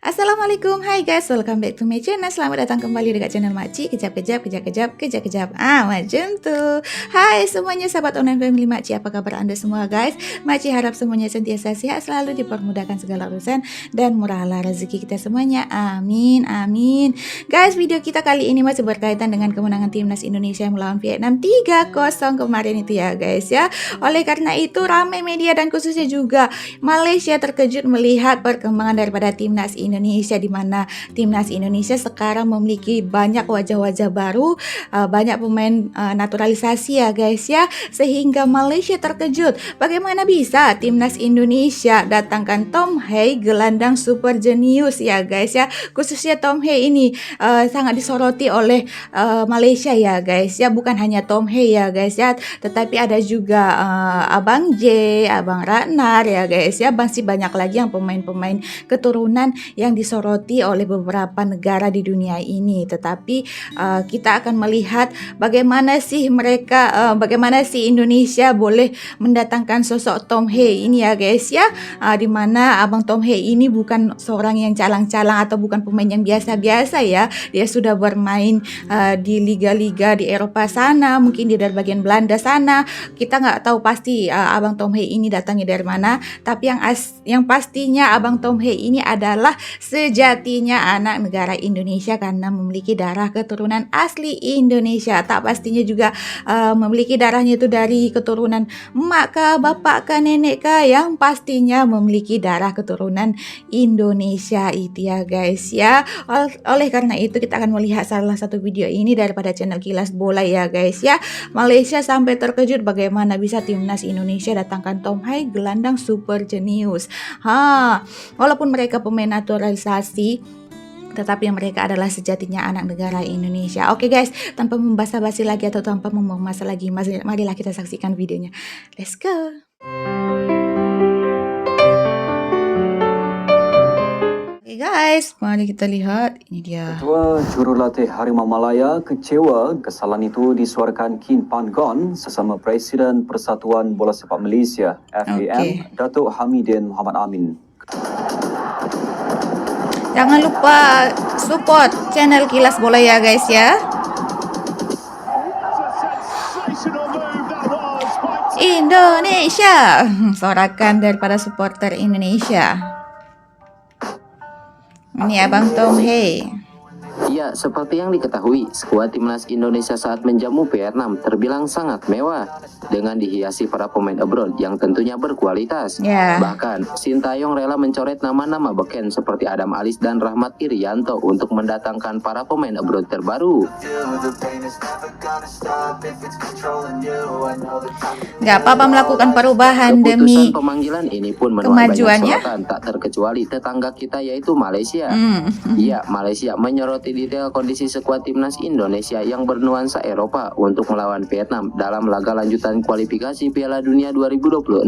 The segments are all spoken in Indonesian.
Assalamualaikum, hai guys, welcome back to my channel. Selamat datang kembali dekat channel Makcik. Kejap-kejap, macam tuh. Hai semuanya sahabat online family Makcik, apa kabar anda semua guys? Makcik harap semuanya sentiasa sehat, selalu dipermudahkan segala urusan dan murahlah rezeki kita semuanya. Amin, amin. Guys, video kita kali ini masih berkaitan dengan kemenangan timnas Indonesia melawan Vietnam 3-0 kemarin itu ya guys ya. Oleh karena itu ramai media dan khususnya juga Malaysia terkejut melihat perkembangan daripada timnas Indonesia, di mana timnas Indonesia sekarang memiliki banyak wajah-wajah baru, banyak pemain naturalisasi ya guys ya, sehingga Malaysia terkejut bagaimana bisa timnas Indonesia datangkan Tom Hey, gelandang super jenius ya guys ya. Khususnya Tom Hey ini sangat disoroti oleh Malaysia ya guys ya, bukan hanya Tom Hey ya guys ya, tetapi ada juga Abang J, Abang Ragnar ya guys ya, masih banyak lagi yang pemain-pemain keturunan yang disoroti oleh beberapa negara di dunia ini. Tetapi kita akan melihat bagaimana sih mereka, bagaimana sih Indonesia boleh mendatangkan sosok Tom Hey ini ya guys ya, di mana Abang Tom Hey ini bukan seorang yang calang-calang atau bukan pemain yang biasa-biasa ya. Dia sudah bermain di liga-liga di Eropa sana, mungkin di dari bagian Belanda sana. Kita nggak tahu pasti Abang Tom Hey ini datangnya dari mana, tapi yang pastinya Abang Tom Hey ini adalah sejatinya anak negara Indonesia karena memiliki darah keturunan asli Indonesia. Tak pastinya juga memiliki darahnya itu dari keturunan emak kah, bapak kah, nenek kah, yang pastinya memiliki darah keturunan Indonesia itu ya guys ya. Oleh karena itu kita akan melihat salah satu video ini daripada channel Kilas Bola ya guys ya. Malaysia sampai terkejut bagaimana bisa timnas Indonesia datangkan Tom Hey, gelandang super jenius. Walaupun mereka pemain naturalisasi, tetapi mereka adalah sejatinya anak negara Indonesia. Oke guys, tanpa membasa-basi lagi atau tanpa membuang masa lagi, marilah kita saksikan videonya. Let's go. Oke guys, mari kita lihat. Ini dia. Ketua Jurulatih Harimau Malaya kecewa kesalahan itu disuarakan Kin Pan Gon, sesama Presiden Persatuan Bola Sepak Malaysia FAM, Datuk Hamidin Muhammad Amin. Jangan lupa support channel Kilas Bola ya guys ya. Indonesia, sorakan daripada supporter Indonesia. Ini Abang Tom Hey. Ya, seperti yang diketahui, skuad timnas Indonesia saat menjamu Vietnam terbilang sangat mewah dengan dihiasi para pemain abroad yang tentunya berkualitas. Bahkan, Sintayong rela mencoret nama-nama beken seperti Adam Alis dan Rahmat Irianto untuk mendatangkan para pemain abroad terbaru. Gak apa-apa melakukan perubahan demi pemanggilan ini pun menuai banyak sorotan, tak terkecuali tetangga kita yaitu Malaysia. Ya, Malaysia menyoroti detail kondisi skuad timnas Indonesia yang bernuansa Eropa untuk melawan Vietnam dalam laga lanjutan kualifikasi Piala Dunia 2026.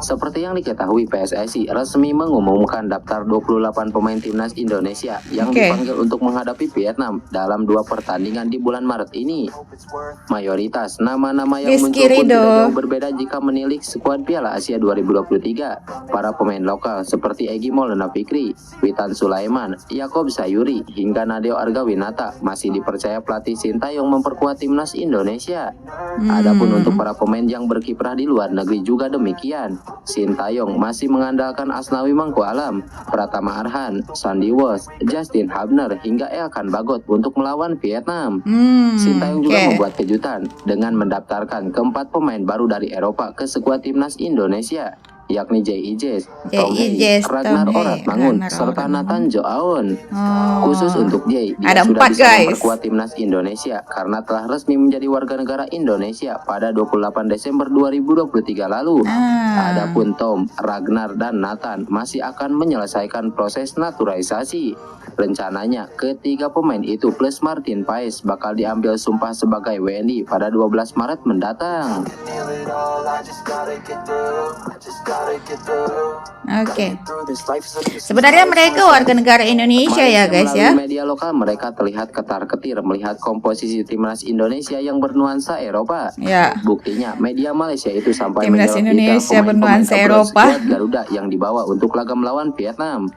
Seperti yang diketahui, PSSI resmi mengumumkan daftar 28 pemain timnas Indonesia yang dipanggil untuk menghadapi Vietnam dalam 2 pertandingan di bulan Maret ini. Mayoritas nama-nama yang muncul pun tidak jauh berbeda jika menilik skuad Piala Asia 2023. Para pemain lokal seperti Egy Maulana Fikri, Witan Sulaiman, Yaakob Sayuri, hingga Nadeo Argawinata masih dipercaya pelatih Sintayong memperkuat timnas Indonesia. Adapun untuk para pemain yang berkiprah di luar negeri juga demikian. Sintayong masih mengandalkan Asnawi Mangku Alam, Pratama Arhan, Sandy Walsh, Justin Hubner hingga Elkan Bagot untuk melawan Vietnam. Sintayong juga membuat kejutan dengan mendaftarkan keempat pemain baru dari Eropa ke skuad timnas Indonesia, yakni J.I. Jes, Tom Hey, Ragnar Oratmangun, serta Nathan Joaon. Khusus untuk J, dia sudah bisa memperkuat timnas Indonesia karena telah resmi menjadi warga negara Indonesia pada 28 Desember 2023 lalu. Adapun Tom, Ragnar, dan Nathan masih akan menyelesaikan proses naturalisasi. Rencananya, ketiga pemain itu plus Martin Paes bakal diambil sumpah sebagai WNI pada 12 Maret mendatang. Oke. Sebenarnya mereka warga negara Indonesia ya guys ya. Melalui media lokal mereka terlihat ketar-ketir melihat komposisi timnas Indonesia yang bernuansa Eropa. Ya. Buktinya media Malaysia itu sampai Timnas Indonesia bernuansa Eropa Garuda yang dibawa untuk laga melawan Vietnam.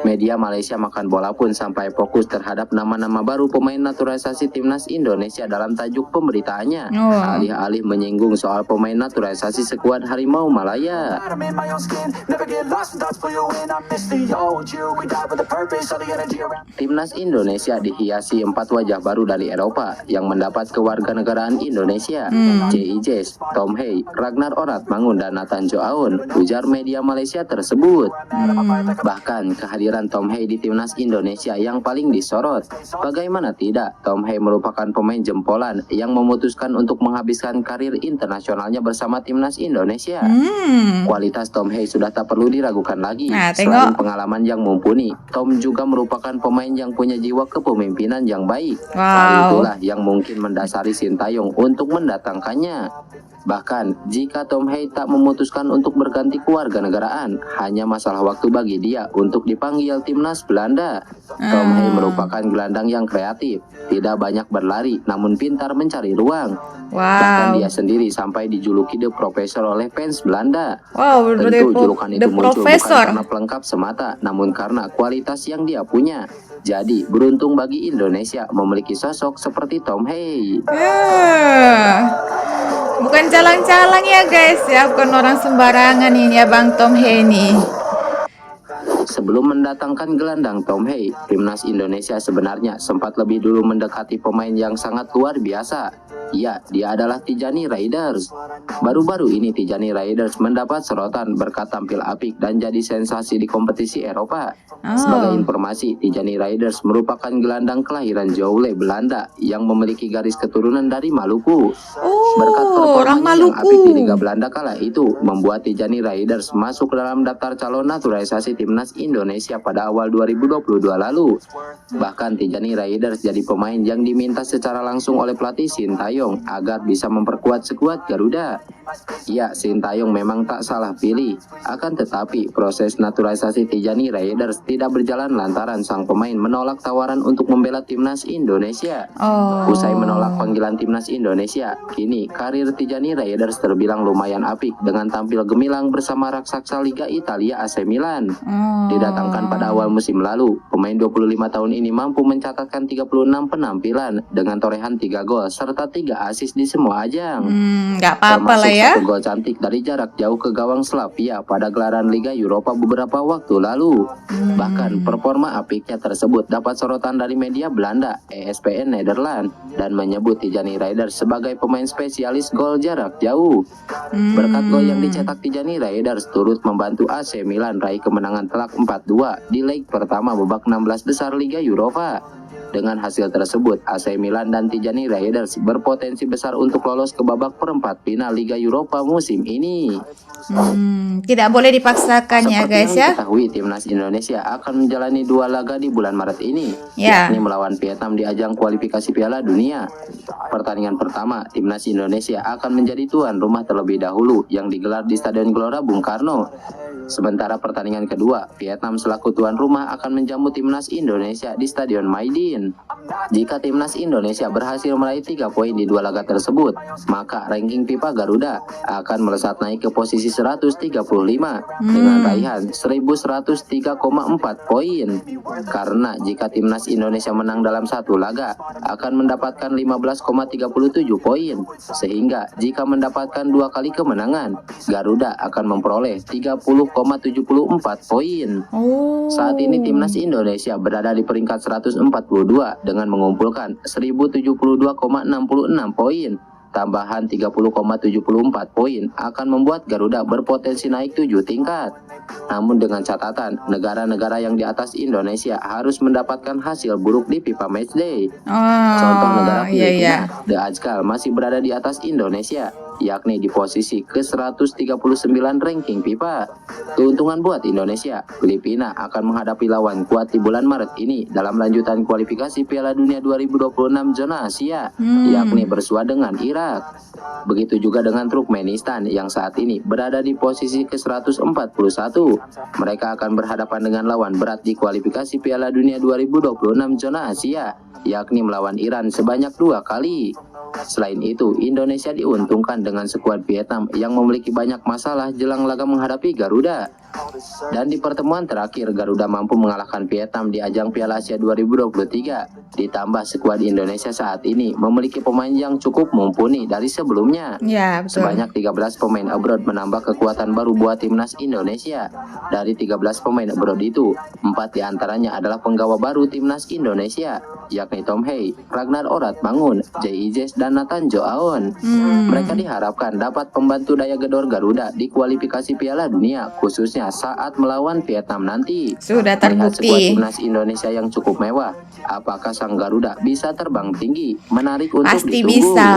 Media Malaysia makan bola pun sampai fokus terhadap nama-nama baru pemain naturalisasi timnas Indonesia dalam tajuk pemberitaannya. Alih-alih menyinggung soal pemain naturalisasi skuad Harimau Malaya. Timnas Indonesia dihiasi 4 wajah baru dari Eropa yang mendapat kewarganegaraan Indonesia. J.I.J, Tom Hey, Ragnar Oratmangun dan Nathan Joaun, ujar media Malaysia tersebut. Bahkan kehadiran Tom Hey di Timnas Indonesia yang paling disorot. Bagaimana tidak, Tom Hey merupakan pemain jempolan yang memutuskan untuk menghabiskan karir internasionalnya bersama Timnas Indonesia. Kualitas Tom Hey sudah tak perlu diragukan lagi. Selain pengalaman yang mumpuni, Tom juga merupakan pemain yang punya jiwa kepemimpinan yang baik. Hal itulah yang mungkin mendasari Sintayong untuk mendatangkannya. Bahkan, jika Tom Hey tak memutuskan untuk berganti kewarganegaraan, hanya masalah waktu bagi dia untuk dipanggil timnas Belanda. Tom Hey merupakan gelandang yang kreatif, tidak banyak berlari, namun pintar mencari ruang. Bahkan dia sendiri sampai dijuluki The Professor oleh fans Belanda. Tentu julukan itu muncul bukan karena pelengkap semata, namun karena kualitas yang dia punya. Jadi, beruntung bagi Indonesia memiliki sosok seperti Tom Hey. Bukan calang-calang ya guys ya, bukan orang sembarangan ini ya Bang Tom Hey nih. Sebelum mendatangkan gelandang Tom Hey, timnas Indonesia sebenarnya sempat lebih dulu mendekati pemain yang sangat luar biasa. Ya, dia adalah Tijani Raiders. Baru-baru ini Tijani Raiders mendapat sorotan berkat tampil apik dan jadi sensasi di kompetisi Eropa. Sebagai informasi, Tijani Raiders merupakan gelandang kelahiran Joule, Belanda yang memiliki garis keturunan dari Maluku. Berkat performanya yang apik di Liga Belanda kala itu, membuat Tijani Raiders masuk dalam daftar calon naturalisasi timnas Indonesia pada awal 2022 lalu. Bahkan Tijani Raiders jadi pemain yang diminta secara langsung oleh pelatih Sintayong agar bisa memperkuat skuad Garuda. Ya, Sintayong memang tak salah pilih. Akan tetapi, proses naturalisasi Tijani Raiders tidak berjalan lantaran sang pemain menolak tawaran untuk membela timnas Indonesia. Usai menolak panggilan timnas Indonesia, kini karir Tijani Raiders terbilang lumayan apik dengan tampil gemilang bersama raksasa Liga Italia AC Milan. Didatangkan pada awal musim lalu, pemain 25 tahun ini mampu mencatatkan 36 penampilan dengan torehan 3 gol serta 3 assist di semua ajang. Gak apa-apa lah ya. 1 gol cantik dari jarak jauh ke gawang Slavia pada gelaran Liga Eropa beberapa waktu lalu. Bahkan performa apiknya tersebut dapat sorotan dari media Belanda, ESPN Nederland, dan menyebut Tijani Raiders sebagai pemain spesialis gol jarak jauh. Berkat gol yang dicetak Tijani Raiders turut membantu AC Milan raih kemenangan telak 4-2 di leg pertama babak 16 besar Liga Eropa. Dengan hasil tersebut, AC Milan dan Tijani Raiders berpotensi besar untuk lolos ke babak perempat final Liga Eropa musim ini. Tidak boleh dipaksakan ya guys ya. Seperti yang diketahui, timnas Indonesia akan menjalani 2 laga di bulan Maret ini, yakni melawan Vietnam di ajang kualifikasi Piala Dunia. Pertandingan pertama, timnas Indonesia akan menjadi tuan rumah terlebih dahulu yang digelar di Stadion Gelora Bung Karno. Sementara pertandingan kedua, Vietnam selaku tuan rumah akan menjamu timnas Indonesia di Stadion Maidin. Jika timnas Indonesia berhasil meraih 3 poin di 2 laga tersebut, maka ranking FIFA Garuda akan melesat naik ke posisi 135 dengan raihan 1103,4 poin. Karena jika timnas Indonesia menang dalam 1 laga, akan mendapatkan 15,37 poin. Sehingga jika mendapatkan 2 kali kemenangan, Garuda akan memperoleh 30,74 poin. Saat ini timnas Indonesia berada di peringkat 142 dengan mengumpulkan 1072,66 poin. Tambahan 30,74 poin akan membuat Garuda berpotensi naik 7 tingkat. Namun dengan catatan, negara-negara yang di atas Indonesia harus mendapatkan hasil buruk di FIFA Matchday. Contoh negara Filipina, The Ajkal masih berada di atas Indonesia. yakni di posisi ke-139 ranking FIFA. Keuntungan buat Indonesia, Filipina akan menghadapi lawan kuat di bulan Maret ini dalam lanjutan kualifikasi Piala Dunia 2026 zona Asia, yakni bersua dengan Irak. Begitu juga dengan Turkmenistan yang saat ini berada di posisi ke-141. Mereka akan berhadapan dengan lawan berat di kualifikasi Piala Dunia 2026 zona Asia, yakni melawan Iran sebanyak 2 kali. Selain itu, Indonesia diuntungkan dengan skuad Vietnam yang memiliki banyak masalah jelang laga menghadapi Garuda. Dan di pertemuan terakhir, Garuda mampu mengalahkan Vietnam di ajang Piala Asia 2023. Ditambah skuad Indonesia saat ini memiliki pemain yang cukup mumpuni dari sebelumnya. Ya, betul. Sebanyak 13 pemain abroad menambah kekuatan baru buat timnas Indonesia. Dari 13 pemain abroad itu, 4 diantaranya adalah penggawa baru timnas Indonesia, yakni Tom Hey, Ragnar Oratmangun, J.I.J. dan Nathan Joaon. Mereka diharapkan dapat membantu daya gedor Garuda di kualifikasi Piala Dunia, khususnya saat melawan Vietnam nanti. Sudah Melihat skuad terbukti. timnas Indonesia yang cukup mewah, apakah sang Garuda bisa terbang tinggi? Menarik untuk Pasti ditunggu. bisa.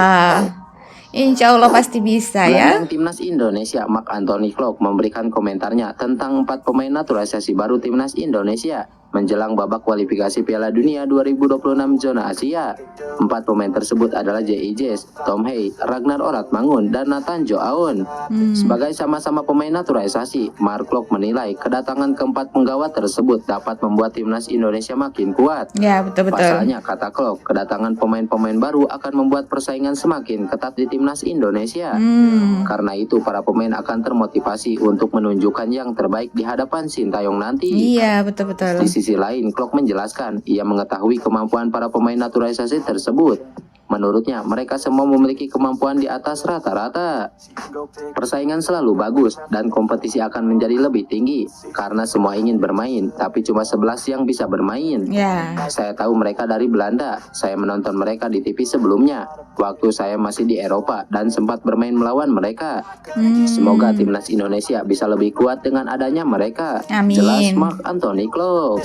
Insya Allah pasti bisa ya. Gelandang timnas Indonesia Mark Anthony Klok memberikan komentarnya tentang 4 pemain naturalisasi baru timnas Indonesia menjelang babak kualifikasi Piala Dunia 2026 zona Asia. 4 pemain tersebut adalah J.I.J., Tom Hey, Ragnar Oratmangun, dan Nathan Joaon. Sebagai sama-sama pemain naturalisasi, Mark Klok menilai kedatangan keempat penggawa tersebut dapat membuat timnas Indonesia makin kuat. Ya, betul-betul. Pasalnya, kata Klok, kedatangan pemain-pemain baru akan membuat persaingan semakin ketat di timnas Indonesia. Karena itu, para pemain akan termotivasi untuk menunjukkan yang terbaik di hadapan Sintayong nanti. Iya, betul-betul. Di sisi lain, Klok menjelaskan ia mengetahui kemampuan para pemain naturalisasi tersebut. Menurutnya, mereka semua memiliki kemampuan di atas rata-rata. Persaingan selalu bagus dan kompetisi akan menjadi lebih tinggi karena semua ingin bermain, tapi cuma 11 yang bisa bermain. Ya. Saya tahu mereka dari Belanda. Saya menonton mereka di TV sebelumnya, waktu saya masih di Eropa dan sempat bermain melawan mereka. Semoga timnas Indonesia bisa lebih kuat dengan adanya mereka. Amin. Jelas Mark Anthony Klok.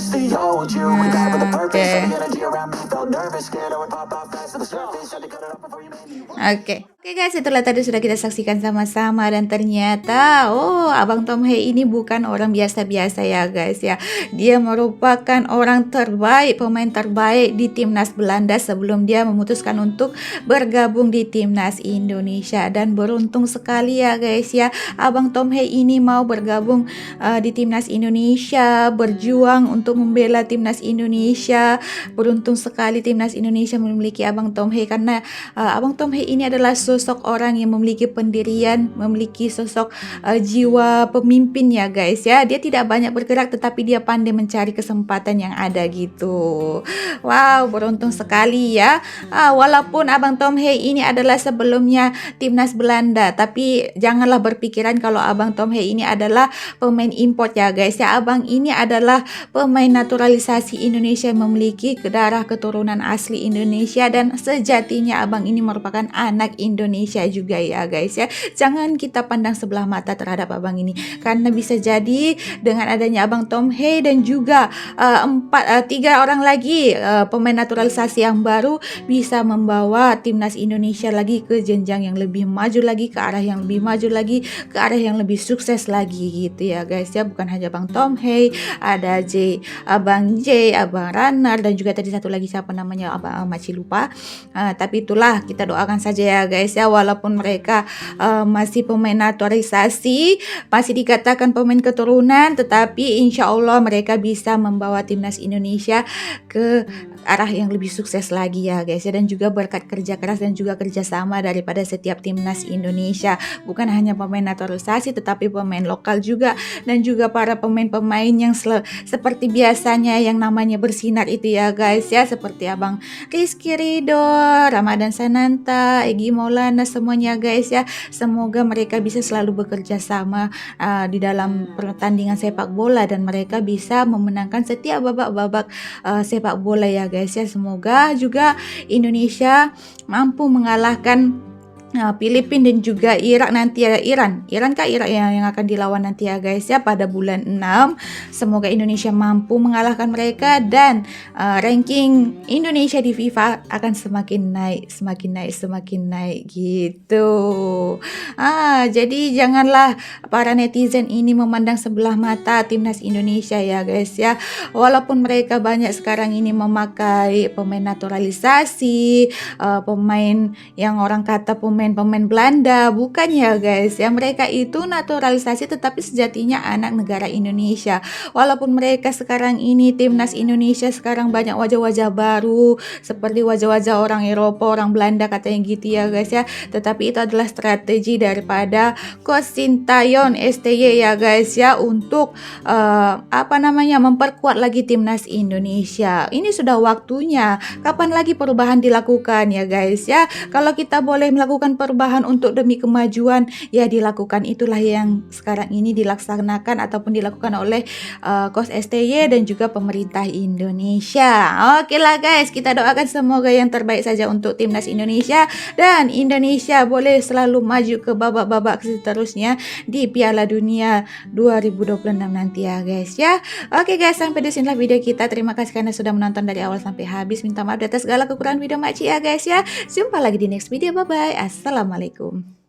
Oke. Oke guys, itulah tadi sudah kita saksikan sama-sama dan ternyata Abang Tom Hey ini bukan orang biasa-biasa ya guys ya. Dia merupakan orang terbaik, pemain terbaik di timnas Belanda sebelum dia memutuskan untuk bergabung di timnas Indonesia, dan beruntung sekali ya guys ya. Abang Tom Hey ini mau bergabung di timnas Indonesia, berjuang untuk membela timnas Indonesia. Beruntung sekali timnas Indonesia memiliki Abang Tom Hey karena Abang Tom Hey ini adalah sosok orang yang memiliki pendirian, memiliki sosok jiwa pemimpin ya guys ya. Dia tidak banyak bergerak tetapi dia pandai mencari kesempatan yang ada gitu. Wow, beruntung sekali ya. Walaupun Abang Tom Hey ini adalah sebelumnya timnas Belanda, tapi janganlah berpikiran kalau Abang Tom Hey ini adalah pemain import ya guys ya. Abang ini adalah pemain naturalisasi Indonesia yang memiliki darah keturunan asli Indonesia, dan sejatinya Abang ini merupakan anak Indonesia juga ya guys ya. Jangan kita pandang sebelah mata terhadap abang ini, karena bisa jadi dengan adanya Abang Tom Hey dan juga 3 orang lagi pemain naturalisasi yang baru bisa membawa timnas Indonesia lagi ke jenjang yang lebih maju lagi, ke arah yang lebih maju lagi, ke arah yang lebih sukses lagi gitu ya guys ya. Bukan hanya Abang Tom Hey, ada Abang J, Abang Ranar, dan juga tadi satu lagi siapa namanya, Abang Maci lupa. Tapi itulah, kita doakan saja ya guys ya, walaupun mereka masih pemain naturalisasi, masih dikatakan pemain keturunan, tetapi insya Allah mereka bisa membawa timnas Indonesia ke arah yang lebih sukses lagi ya guys ya. Dan juga berkat kerja keras dan juga kerjasama daripada setiap timnas Indonesia, bukan hanya pemain naturalisasi tetapi pemain lokal juga, dan juga para pemain-pemain yang seperti biasanya yang namanya bersinar itu ya guys ya, seperti Abang Rizky Ridho, Ramadan Sananta, Egy Maulana, semuanya guys ya. Semoga mereka bisa selalu bekerja sama di dalam pertandingan sepak bola, dan mereka bisa memenangkan setiap babak-babak sepak bola ya guys ya. Semoga juga Indonesia mampu mengalahkan Filipina dan juga Irak nanti ya, Iran kah Irak yang akan dilawan nanti ya guys ya pada bulan 6. Semoga Indonesia mampu mengalahkan mereka dan ranking Indonesia di FIFA akan semakin naik gitu. Jadi janganlah para netizen ini memandang sebelah mata timnas Indonesia ya guys ya. Walaupun mereka banyak sekarang ini memakai pemain naturalisasi, pemain yang orang kata pemain Belanda, bukan ya guys ya, mereka itu naturalisasi tetapi sejatinya anak negara Indonesia. Walaupun mereka sekarang ini timnas Indonesia sekarang banyak wajah-wajah baru seperti wajah-wajah orang Eropa, orang Belanda katanya gitu ya guys ya, tetapi itu adalah strategi daripada Coach Sintayong STY ya guys ya untuk memperkuat lagi timnas Indonesia. Ini sudah waktunya. Kapan lagi perubahan dilakukan ya guys ya? Kalau kita boleh melakukan perubahan untuk demi kemajuan, ya dilakukan. Itulah yang sekarang ini dilaksanakan ataupun dilakukan oleh Coach STY dan juga pemerintah Indonesia. Oke lah guys, kita doakan semoga yang terbaik saja untuk timnas Indonesia dan Indonesia boleh selalu maju ke babak-babak seterusnya di Piala Dunia 2026 nanti ya guys ya. Oke guys, sampai di sinilah video kita. Terima kasih karena sudah menonton dari awal sampai habis. Minta maaf atas segala kekurangan video makcik ya guys ya. Jumpa lagi di next video. Bye bye. Assalamualaikum.